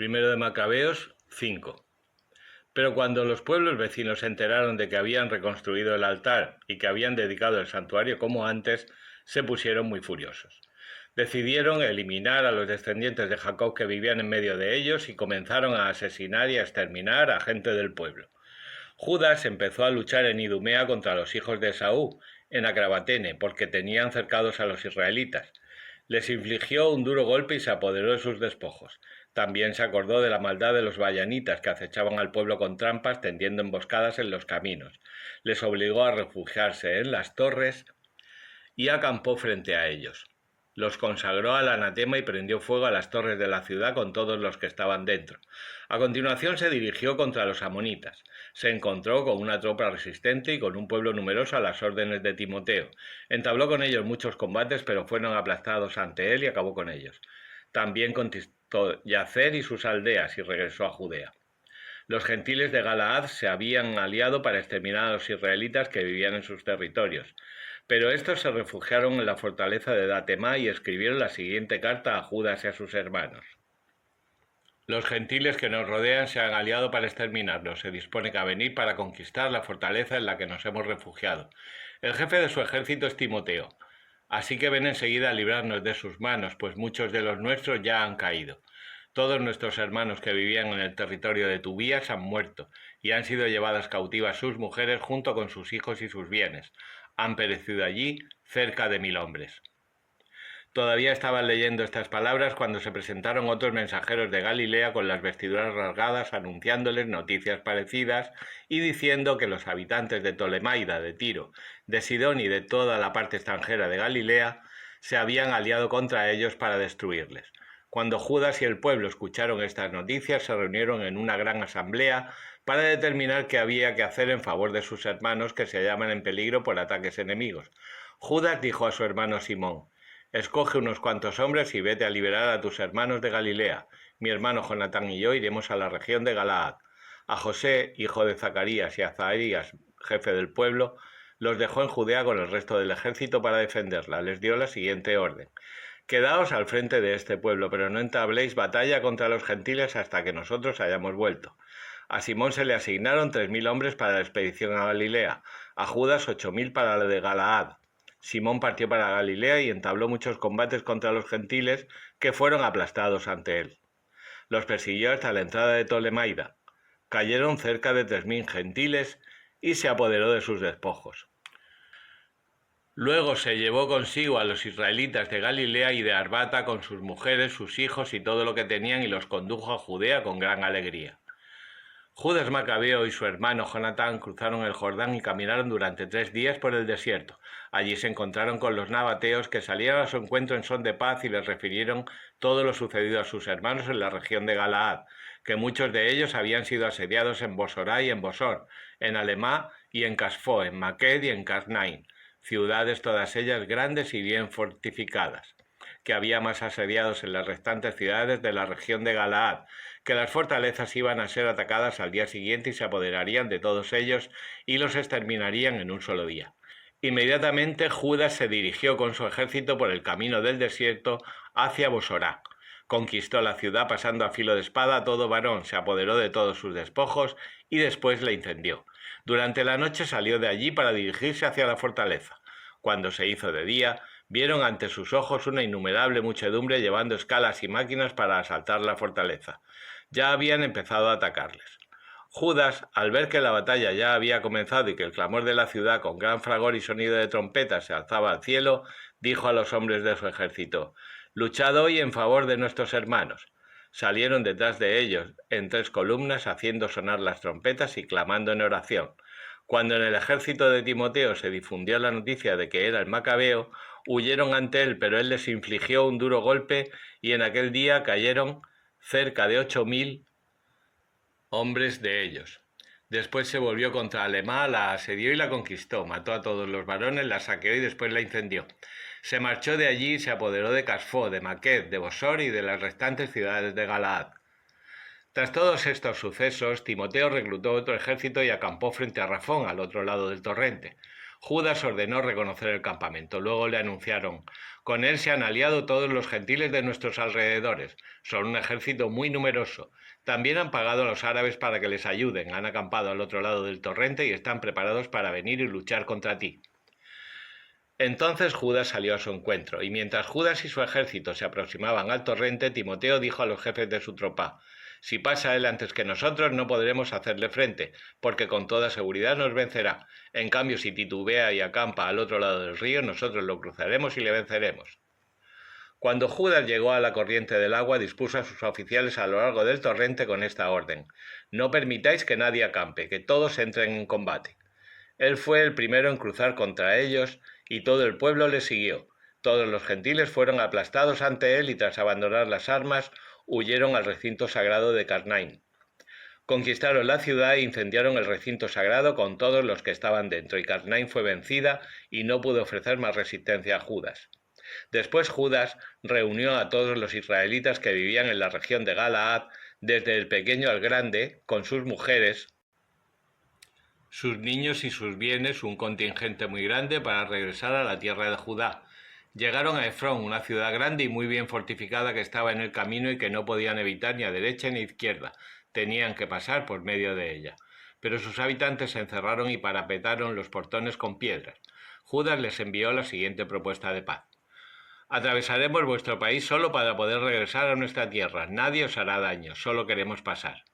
Primero de Macabeos 5. Pero cuando los pueblos vecinos se enteraron de que habían reconstruido el altar y que habían dedicado el santuario como antes, se pusieron muy furiosos. Decidieron eliminar a los descendientes de Jacob que vivían en medio de ellos y comenzaron a asesinar y a exterminar a gente del pueblo. Judas empezó a luchar en Idumea contra los hijos de Esaú, en Acrabatene, porque tenían cercados a los israelitas. Les infligió un duro golpe y se apoderó de sus despojos. También se acordó de la maldad de los vallanitas que acechaban al pueblo con trampas, tendiendo emboscadas en los caminos. Les obligó a refugiarse en las torres y acampó frente a ellos. Los consagró al anatema y prendió fuego a las torres de la ciudad con todos los que estaban dentro. A continuación se dirigió contra los amonitas. Se encontró con una tropa resistente y con un pueblo numeroso a las órdenes de Timoteo. Entabló con ellos muchos combates, pero fueron aplastados ante él y acabó con ellos. También conquistó Yacer y sus aldeas y regresó a Judea. Los gentiles de Galaad se habían aliado para exterminar a los israelitas que vivían en sus territorios, pero estos se refugiaron en la fortaleza de Datemá y escribieron la siguiente carta a Judas y a sus hermanos. Los gentiles que nos rodean se han aliado para exterminarnos, se disponen a venir para conquistar la fortaleza en la que nos hemos refugiado. El jefe de su ejército es Timoteo, así que ven enseguida a librarnos de sus manos, pues muchos de los nuestros ya han caído. Todos nuestros hermanos que vivían en el territorio de Tubías han muerto y han sido llevadas cautivas sus mujeres junto con sus hijos y sus bienes. Han perecido allí cerca de 1000 hombres. Todavía estaban leyendo estas palabras cuando se presentaron otros mensajeros de Galilea con las vestiduras rasgadas, anunciándoles noticias parecidas y diciendo que los habitantes de Tolemaida, de Tiro, de Sidón y de toda la parte extranjera de Galilea se habían aliado contra ellos para destruirles. Cuando Judas y el pueblo escucharon estas noticias, se reunieron en una gran asamblea para determinar qué había que hacer en favor de sus hermanos que se hallaban en peligro por ataques enemigos. Judas dijo a su hermano Simón: «Escoge unos cuantos hombres y vete a liberar a tus hermanos de Galilea. Mi hermano Jonatán y yo iremos a la región de Galaad». A José, hijo de Zacarías, y a Zacarías, jefe del pueblo, los dejó en Judea con el resto del ejército para defenderla. Les dio la siguiente orden: «Quedaos al frente de este pueblo, pero no entabléis batalla contra los gentiles hasta que nosotros hayamos vuelto». A Simón se le asignaron 3000 hombres para la expedición a Galilea, a Judas 8000 para la de Galaad. Simón partió para Galilea y entabló muchos combates contra los gentiles, que fueron aplastados ante él. Los persiguió hasta la entrada de Tolemaida. Cayeron cerca de 3000 gentiles y se apoderó de sus despojos. Luego se llevó consigo a los israelitas de Galilea y de Arbata con sus mujeres, sus hijos y todo lo que tenían, y los condujo a Judea con gran alegría. Judas Macabeo y su hermano Jonatán cruzaron el Jordán y caminaron durante 3 días por el desierto. Allí se encontraron con los nabateos, que salieron a su encuentro en son de paz y les refirieron todo lo sucedido a sus hermanos en la región de Galaad, que muchos de ellos habían sido asediados en Bosorá y en Bosor, en Alemá y en Casfó, en Maqued y en Carnaim, ciudades todas ellas grandes y bien fortificadas, que había más asediados en las restantes ciudades de la región de Galaad, que las fortalezas iban a ser atacadas al día siguiente y se apoderarían de todos ellos y los exterminarían en un solo día. Inmediatamente Judas se dirigió con su ejército por el camino del desierto hacia Bosorá. Conquistó la ciudad pasando a filo de espada a todo varón, se apoderó de todos sus despojos y después la incendió. Durante la noche salió de allí para dirigirse hacia la fortaleza. Cuando se hizo de día, vieron ante sus ojos una innumerable muchedumbre llevando escalas y máquinas para asaltar la fortaleza. Ya habían empezado a atacarles. Judas, al ver que la batalla ya había comenzado y que el clamor de la ciudad con gran fragor y sonido de trompetas se alzaba al cielo, dijo a los hombres de su ejército: «Luchad hoy en favor de nuestros hermanos». Salieron detrás de ellos en 3 columnas, haciendo sonar las trompetas y clamando en oración. Cuando en el ejército de Timoteo se difundió la noticia de que era el Macabeo, huyeron ante él, pero él les infligió un duro golpe y en aquel día cayeron cerca de 8000 hombres de ellos. Después se volvió contra Alemá, la asedió y la conquistó, mató a todos los varones, la saqueó y después la incendió. Se marchó de allí y se apoderó de Casfó, de Maqued, de Bosor y de las restantes ciudades de Galaad. Tras todos estos sucesos, Timoteo reclutó otro ejército y acampó frente a Rafón, al otro lado del torrente. Judas ordenó reconocer el campamento. Luego le anunciaron: con él se han aliado todos los gentiles de nuestros alrededores. Son un ejército muy numeroso. También han pagado a los árabes para que les ayuden. Han acampado al otro lado del torrente y están preparados para venir y luchar contra ti. Entonces Judas salió a su encuentro, y mientras Judas y su ejército se aproximaban al torrente, Timoteo dijo a los jefes de su tropa: si pasa él antes que nosotros, no podremos hacerle frente, porque con toda seguridad nos vencerá. En cambio, si titubea y acampa al otro lado del río, nosotros lo cruzaremos y le venceremos. Cuando Judas llegó a la corriente del agua, dispuso a sus oficiales a lo largo del torrente con esta orden: no permitáis que nadie acampe, que todos entren en combate. Él fue el primero en cruzar contra ellos, y todo el pueblo le siguió. Todos los gentiles fueron aplastados ante él y tras abandonar las armas, huyeron al recinto sagrado de Carnaim. Conquistaron la ciudad e incendiaron el recinto sagrado con todos los que estaban dentro, y Carnaim fue vencida y no pudo ofrecer más resistencia a Judas. Después Judas reunió a todos los israelitas que vivían en la región de Galaad, desde el pequeño al grande, con sus mujeres, sus niños y sus bienes, un contingente muy grande, para regresar a la tierra de Judá. Llegaron a Efrón, una ciudad grande y muy bien fortificada que estaba en el camino y que no podían evitar ni a derecha ni a izquierda. Tenían que pasar por medio de ella. Pero sus habitantes se encerraron y parapetaron los portones con piedras. Judas les envió la siguiente propuesta de paz: atravesaremos vuestro país solo para poder regresar a nuestra tierra. Nadie os hará daño, solo queremos pasar.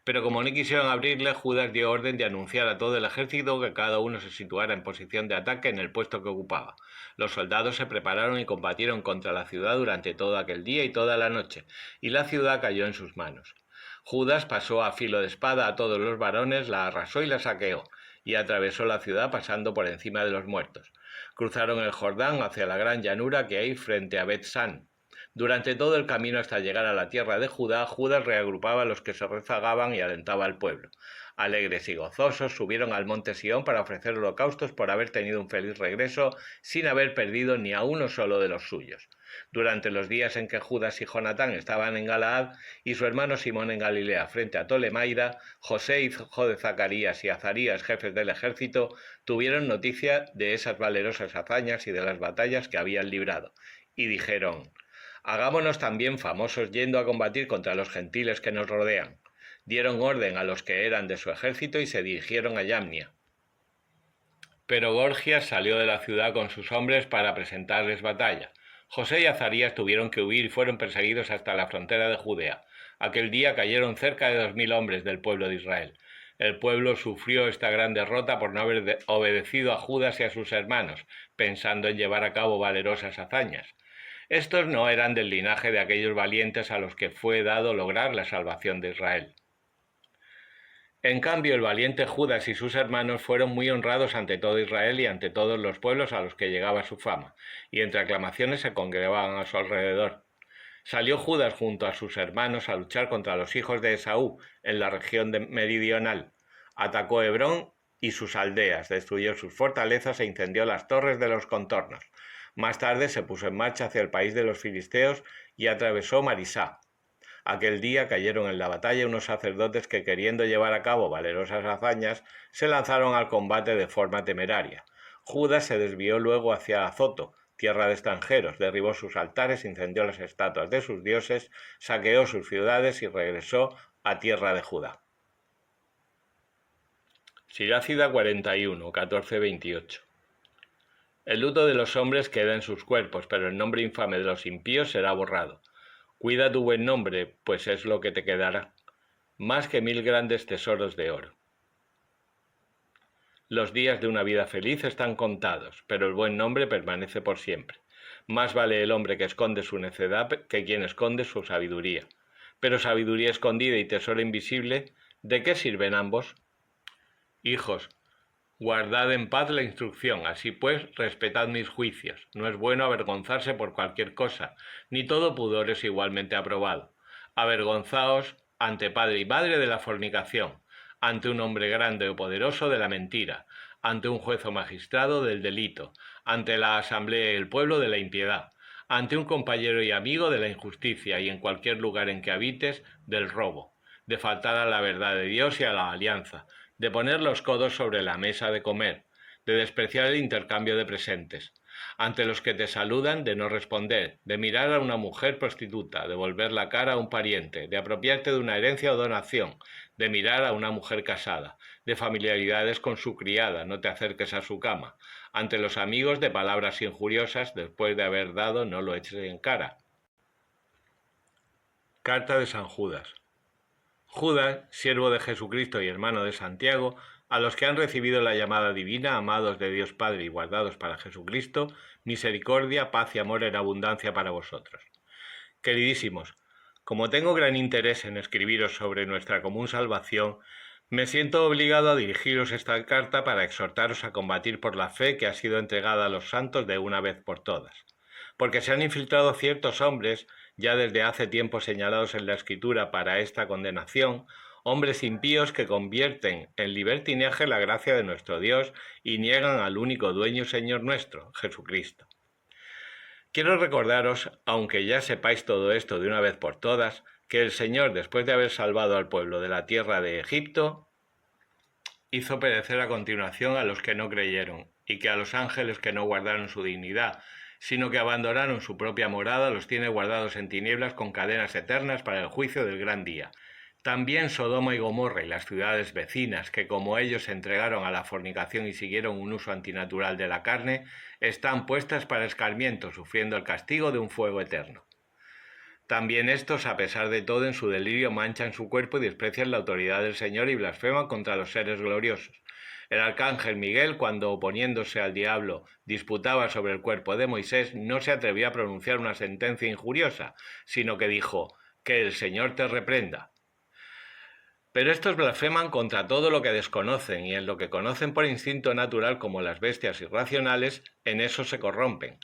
Pero como no quisieron abrirle, Judas dio orden de anunciar a todo el ejército que cada uno se situara en posición de ataque en el puesto que ocupaba. Los soldados se prepararon y combatieron contra la ciudad durante todo aquel día y toda la noche, y la ciudad cayó en sus manos. Judas pasó a filo de espada a todos los varones, la arrasó y la saqueó, y atravesó la ciudad pasando por encima de los muertos. Cruzaron el Jordán hacia la gran llanura que hay frente a Bet-San. Durante todo el camino hasta llegar a la tierra de Judá, Judas reagrupaba a los que se rezagaban y alentaba al pueblo. Alegres y gozosos, subieron al monte Sión para ofrecer holocaustos por haber tenido un feliz regreso sin haber perdido ni a uno solo de los suyos. Durante los días en que Judas y Jonatán estaban en Galaad y su hermano Simón en Galilea frente a Tolemaida, José, hijo de Zacarías, y Azarías, jefes del ejército, tuvieron noticia de esas valerosas hazañas y de las batallas que habían librado, y dijeron: hagámonos también famosos yendo a combatir contra los gentiles que nos rodean. Dieron orden a los que eran de su ejército y se dirigieron a Yamnia. Pero Gorgias salió de la ciudad con sus hombres para presentarles batalla. José y Azarías tuvieron que huir y fueron perseguidos hasta la frontera de Judea. Aquel día cayeron cerca de 2000 hombres del pueblo de Israel. El pueblo sufrió esta gran derrota por no haber obedecido a Judas y a sus hermanos, pensando en llevar a cabo valerosas hazañas. Estos no eran del linaje de aquellos valientes a los que fue dado lograr la salvación de Israel. En cambio, el valiente Judas y sus hermanos fueron muy honrados ante todo Israel y ante todos los pueblos a los que llegaba su fama, y entre aclamaciones se congregaban a su alrededor. Salió Judas junto a sus hermanos a luchar contra los hijos de Esaú en la región meridional. Atacó Hebrón y sus aldeas, destruyó sus fortalezas e incendió las torres de los contornos. Más tarde se puso en marcha hacia el país de los filisteos y atravesó Marisá. Aquel día cayeron en la batalla unos sacerdotes que, queriendo llevar a cabo valerosas hazañas, se lanzaron al combate de forma temeraria. Judas se desvió luego hacia Azoto, tierra de extranjeros, derribó sus altares, incendió las estatuas de sus dioses, saqueó sus ciudades y regresó a tierra de Judá. Sirácida 41, 14-28. El luto de los hombres queda en sus cuerpos, pero el nombre infame de los impíos será borrado. Cuida tu buen nombre, pues es lo que te quedará, más que 1000 grandes tesoros de oro. Los días de una vida feliz están contados, pero el buen nombre permanece por siempre. Más vale el hombre que esconde su necedad que quien esconde su sabiduría. Pero sabiduría escondida y tesoro invisible, ¿de qué sirven ambos? Hijos, guardad en paz la instrucción, así pues, respetad mis juicios. No es bueno avergonzarse por cualquier cosa, ni todo pudor es igualmente aprobado. Avergonzaos ante padre y madre de la fornicación, ante un hombre grande o poderoso de la mentira, ante un juez o magistrado del delito, ante la asamblea y el pueblo de la impiedad, ante un compañero y amigo de la injusticia, y en cualquier lugar en que habites, del robo, de faltar a la verdad de Dios y a la alianza, de poner los codos sobre la mesa de comer, de despreciar el intercambio de presentes, ante los que te saludan de no responder, de mirar a una mujer prostituta, de volver la cara a un pariente, de apropiarte de una herencia o donación, de mirar a una mujer casada, de familiaridades con su criada, no te acerques a su cama, ante los amigos de palabras injuriosas, después de haber dado no lo eches en cara. Carta de San Judas. Judas, siervo de Jesucristo y hermano de Santiago, a los que han recibido la llamada divina, amados de Dios Padre y guardados para Jesucristo, misericordia, paz y amor en abundancia para vosotros. Queridísimos, como tengo gran interés en escribiros sobre nuestra común salvación, me siento obligado a dirigiros esta carta para exhortaros a combatir por la fe que ha sido entregada a los santos de una vez por todas. Porque se han infiltrado ciertos hombres, ya desde hace tiempo señalados en la Escritura para esta condenación, hombres impíos que convierten en libertinaje la gracia de nuestro Dios y niegan al único dueño y Señor nuestro, Jesucristo. Quiero recordaros, aunque ya sepáis todo esto de una vez por todas, que el Señor, después de haber salvado al pueblo de la tierra de Egipto, hizo perecer a continuación a los que no creyeron, y que a los ángeles que no guardaron su dignidad, sino que abandonaron su propia morada, los tiene guardados en tinieblas con cadenas eternas para el juicio del gran día. También Sodoma y Gomorra y las ciudades vecinas, que como ellos se entregaron a la fornicación y siguieron un uso antinatural de la carne, están puestas para escarmiento, sufriendo el castigo de un fuego eterno. También estos, a pesar de todo, en su delirio manchan su cuerpo y desprecian la autoridad del Señor y blasfeman contra los seres gloriosos. El arcángel Miguel, cuando oponiéndose al diablo disputaba sobre el cuerpo de Moisés, no se atrevió a pronunciar una sentencia injuriosa, sino que dijo: «Que el Señor te reprenda». Pero estos blasfeman contra todo lo que desconocen, y en lo que conocen por instinto natural como las bestias irracionales, en eso se corrompen.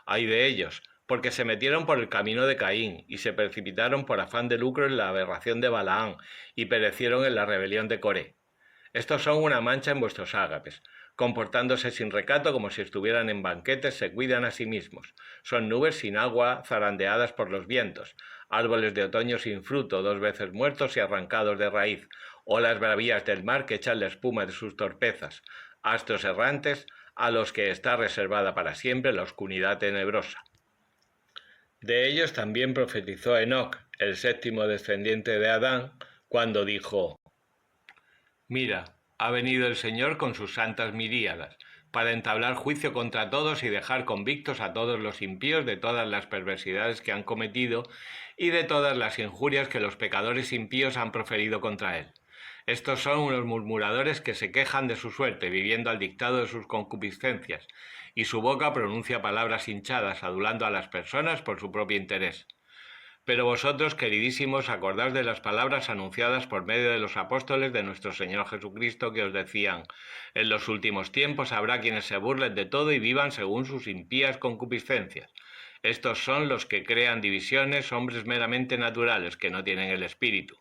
Ay de ellos, porque se metieron por el camino de Caín, y se precipitaron por afán de lucro en la aberración de Balaán, y perecieron en la rebelión de Coré. Estos son una mancha en vuestros ágapes. Comportándose sin recato como si estuvieran en banquetes, se cuidan a sí mismos. Son nubes sin agua, zarandeadas por los vientos, árboles de otoño sin fruto, 2 veces muertos y arrancados de raíz, olas bravías del mar que echan la espuma de sus torpezas, astros errantes a los que está reservada para siempre la oscuridad tenebrosa. De ellos también profetizó Enoc, el 7º descendiente de Adán, cuando dijo: «Mira, ha venido el Señor con sus santas miríadas, para entablar juicio contra todos y dejar convictos a todos los impíos de todas las perversidades que han cometido y de todas las injurias que los pecadores impíos han proferido contra él. Estos son unos murmuradores que se quejan de su suerte, viviendo al dictado de sus concupiscencias, y su boca pronuncia palabras hinchadas, adulando a las personas por su propio interés. Pero vosotros, queridísimos, acordaos de las palabras anunciadas por medio de los apóstoles de nuestro Señor Jesucristo, que os decían: en los últimos tiempos habrá quienes se burlen de todo y vivan según sus impías concupiscencias. Estos son los que crean divisiones, hombres meramente naturales, que no tienen el Espíritu.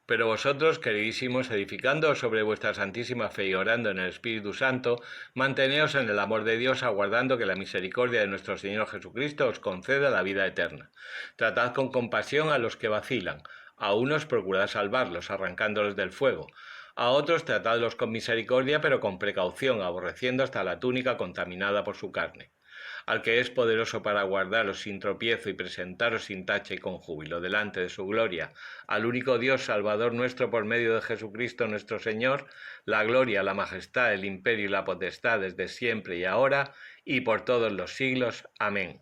Pero vosotros, queridísimos, edificándoos sobre vuestra santísima fe y orando en el Espíritu Santo, manteneos en el amor de Dios, aguardando que la misericordia de nuestro Señor Jesucristo os conceda la vida eterna. Tratad con compasión a los que vacilan. A unos procurad salvarlos, arrancándolos del fuego. A otros tratadlos con misericordia, pero con precaución, aborreciendo hasta la túnica contaminada por su carne. Al que es poderoso para guardaros sin tropiezo y presentaros sin tacha y con júbilo delante de su gloria, al único Dios Salvador nuestro por medio de Jesucristo nuestro Señor, la gloria, la majestad, el imperio y la potestad desde siempre y ahora y por todos los siglos. Amén.